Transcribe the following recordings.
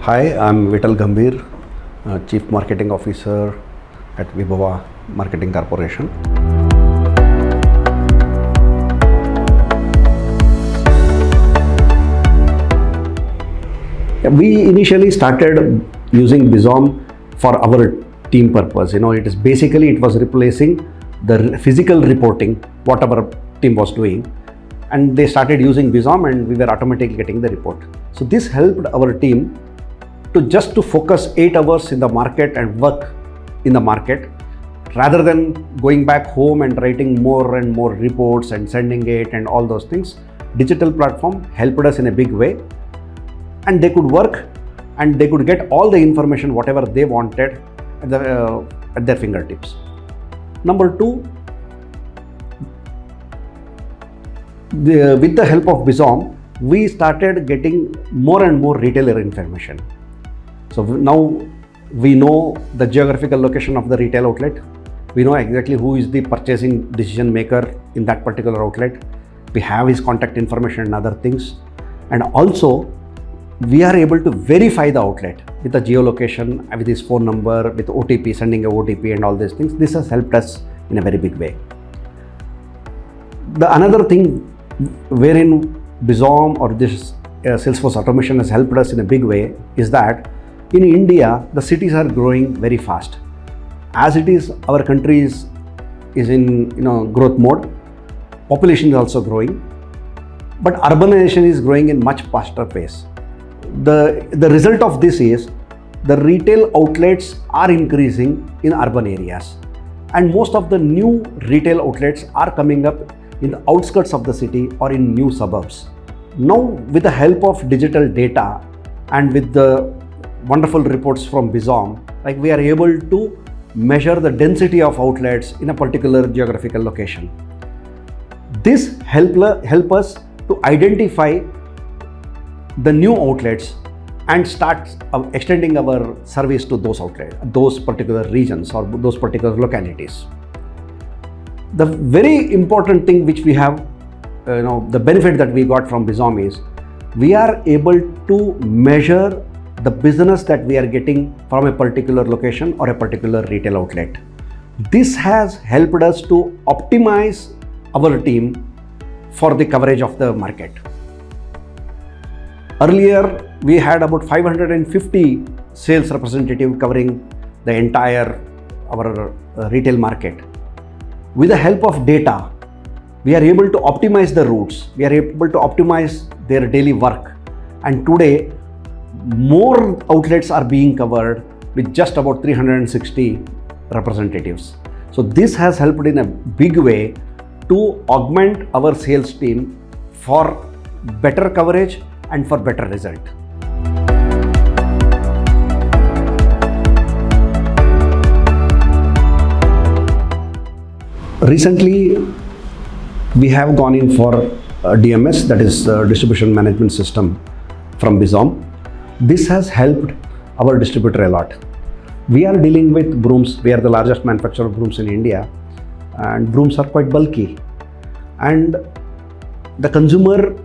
Hi, I'm Vithal Gambhir, Chief Marketing Officer at Vibhava Marketing Corporation. We initially started using Bizom for our team purpose. It was replacing the physical reporting what our team was doing, and they started using Bizom, and we were automatically getting the report. So this helped our team to focus 8 hours in the market and work in the market, rather than going back home and writing more and more reports and sending it and all those things. Digital platform helped us in a big way, and they could work and they could get all the information whatever they wanted at their fingertips. Number 2, with the help of Bizom, we started getting more and more retailer information. So now we know the geographical location of the retail outlet. We know exactly who is the purchasing decision maker in that particular outlet. We have his contact information and other things. And also, we are able to verify the outlet with the geolocation, with his phone number, with OTP, sending a OTP and all these things. This has helped us in a very big way. The another thing wherein Bizom or this Salesforce automation has helped us in a big way is that in India, the cities are growing very fast. As it is, our country is in growth mode. Population is also growing, but urbanization is growing in much faster pace. The result of this is the retail outlets are increasing in urban areas, and most of the new retail outlets are coming up in the outskirts of the city or in new suburbs. Now, with the help of digital data and with the wonderful reports from Bizom, we are able to measure the density of outlets in a particular geographical location. This help us to identify the new outlets and start extending our service to those outlets, those particular regions or those particular localities. The very important thing which we have, the benefit that we got from Bizom is we are able to measure the business that we are getting from a particular location or a particular retail outlet. This has helped us to optimize our team for the coverage of the market. Earlier, we had about 550 sales representatives covering the entire our retail market. With the help of data, we are able to optimize the routes. We are able to optimize their daily work. And today, more outlets are being covered with just about 360 representatives. So this has helped in a big way to augment our sales team for better coverage and for better result. Recently, we have gone in for DMS, that is Distribution Management System from Bizom. This has helped our distributor a lot. We are dealing with brooms. We are the largest manufacturer of brooms in India, and brooms are quite bulky. And the consumer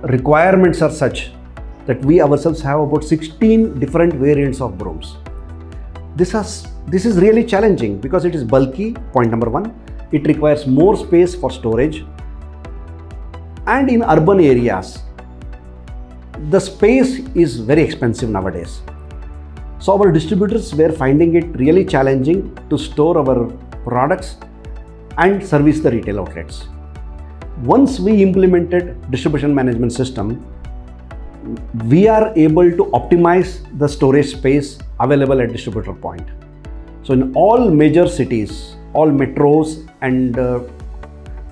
requirements are such that we ourselves have about 16 different variants of brooms. This is really challenging because it is bulky, point number 1. It requires more space for storage. And in urban areas, the space is very expensive nowadays. So our distributors were finding it really challenging to store our products and service the retail outlets. Once we implemented distribution management system, we are able to optimize the storage space available at distributor point. So in all major cities, all metros and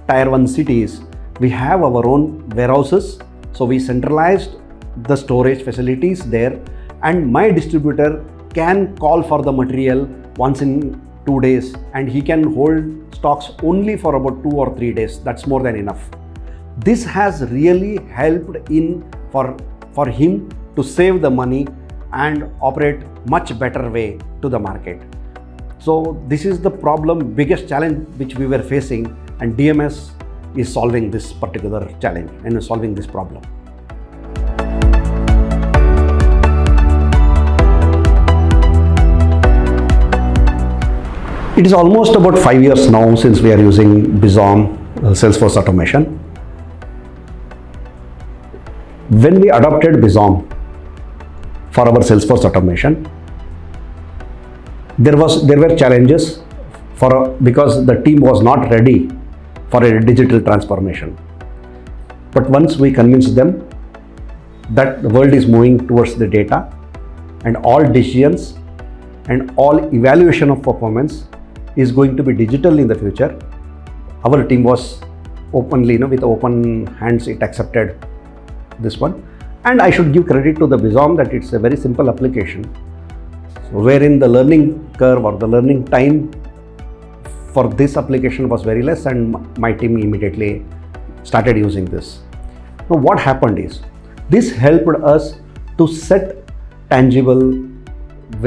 tier 1 cities, we have our own warehouses. So we centralized the storage facilities there, and my distributor can call for the material once in 2 days, and he can hold stocks only for about 2 or 3 days. That's more than enough. This has really helped for him to save the money and operate much better way to the market. So this is the biggest challenge which we were facing, and DMS is solving this particular challenge and solving this problem. It is almost about 5 years now since we are using Bizom Salesforce automation. When we adopted Bizom for our Salesforce automation, there were challenges because the team was not ready for a digital transformation. But once we convinced them that the world is moving towards the data, and all decisions and all evaluation of performance is going to be digital in the future, our team was openly, with open hands, it accepted this one. And I should give credit to the Bizom that it's a very simple application, wherein the learning curve or the learning time for this application was very less, and my team immediately started using this. Now what happened is, this helped us to set tangible,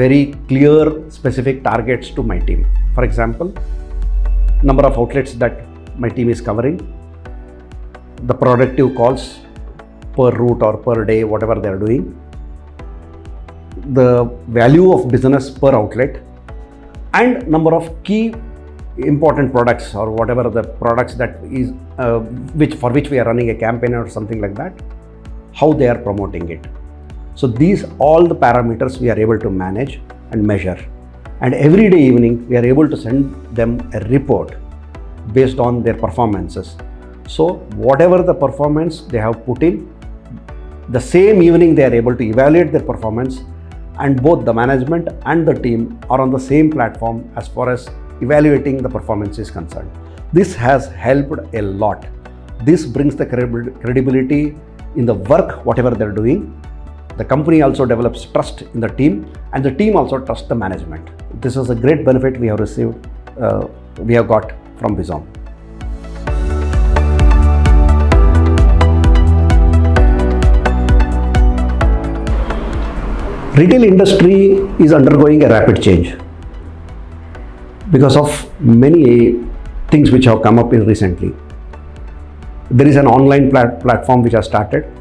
very clear, specific targets to my team. For example, number of outlets that my team is covering, the productive calls per route or per day, whatever they are doing, the value of business per outlet, and number of key important products or whatever the products that is for which we are running a campaign or something like that, how they are promoting it. So these all the parameters we are able to manage and measure, and every day evening we are able to send them a report based on their performances. So whatever the performance they have put in, the same evening they are able to evaluate their performance, and both the management and the team are on the same platform as far as evaluating the performance is concerned. This has helped a lot. This brings the credibility in the work, whatever they're doing. The company also develops trust in the team, and the team also trusts the management. This is a great benefit we have received, we have got from Bizom. Retail industry is undergoing a rapid change because of many things which have come up in recently. There is an online platform which has started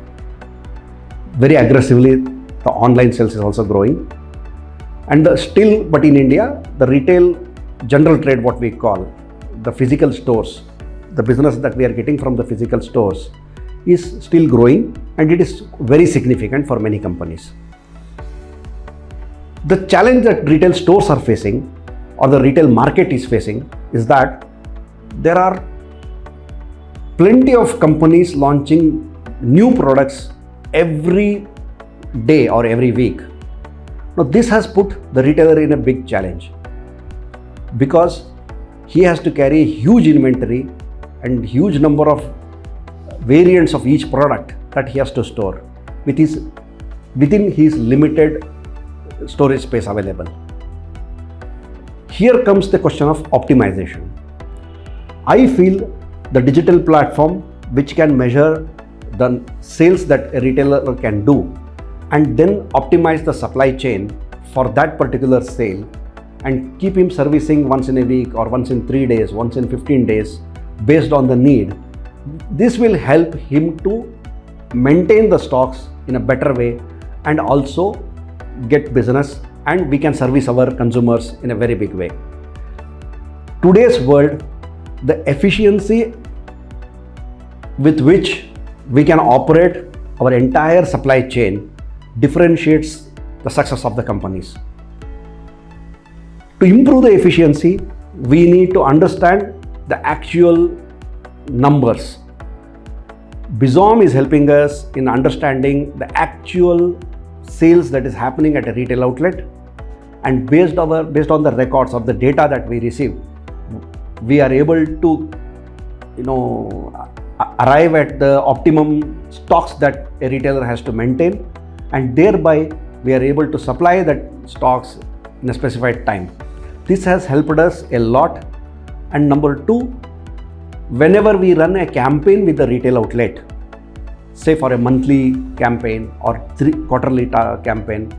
very aggressively. The online sales is also growing, and but in India, the retail general trade, what we call the physical stores, the business that we are getting from the physical stores is still growing, and it is very significant for many companies. The challenge that retail stores are facing, or the retail market is facing, is that there are plenty of companies launching new products every day or every week. Now this has put the retailer in a big challenge, because he has to carry a huge inventory and huge number of variants of each product that he has to store within his limited storage space available. Here comes the question of optimization. I feel the digital platform which can measure the sales that a retailer can do, and then optimize the supply chain for that particular sale, and keep him servicing once in a week or once in 3 days, once in 15 days based on the need. This will help him to maintain the stocks in a better way and also get business, and we can service our consumers in a very big way. Today's world, the efficiency with which we can operate our entire supply chain differentiates the success of the companies. To improve the efficiency, we need to understand the actual numbers. Bizom is helping us in understanding the actual sales that is happening at a retail outlet, and based on the records of the data that we receive, we are able to arrive at the optimum stocks that a retailer has to maintain, and thereby we are able to supply that stocks in a specified time. This has helped us a lot. And number two, whenever we run a campaign with the retail outlet, say for a monthly campaign or quarterly campaign,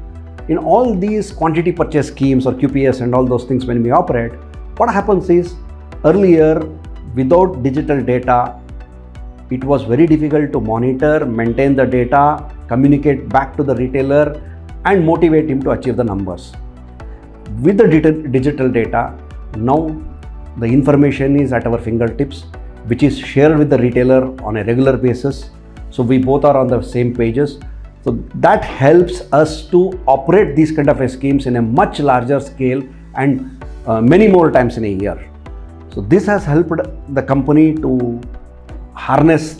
in all these quantity purchase schemes or QPS and all those things, when we operate, what happens is, earlier without digital data, it was very difficult to monitor, maintain the data, communicate back to the retailer and motivate him to achieve the numbers. With the digital data, Now the information is at our fingertips, which is shared with the retailer on a regular basis. So we both are on the same pages. So that helps us to operate these kind of schemes in a much larger scale and many more times in a year. So this has helped the company to harness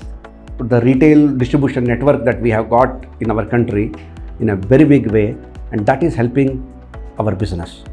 the retail distribution network that we have got in our country in a very big way, and that is helping our business.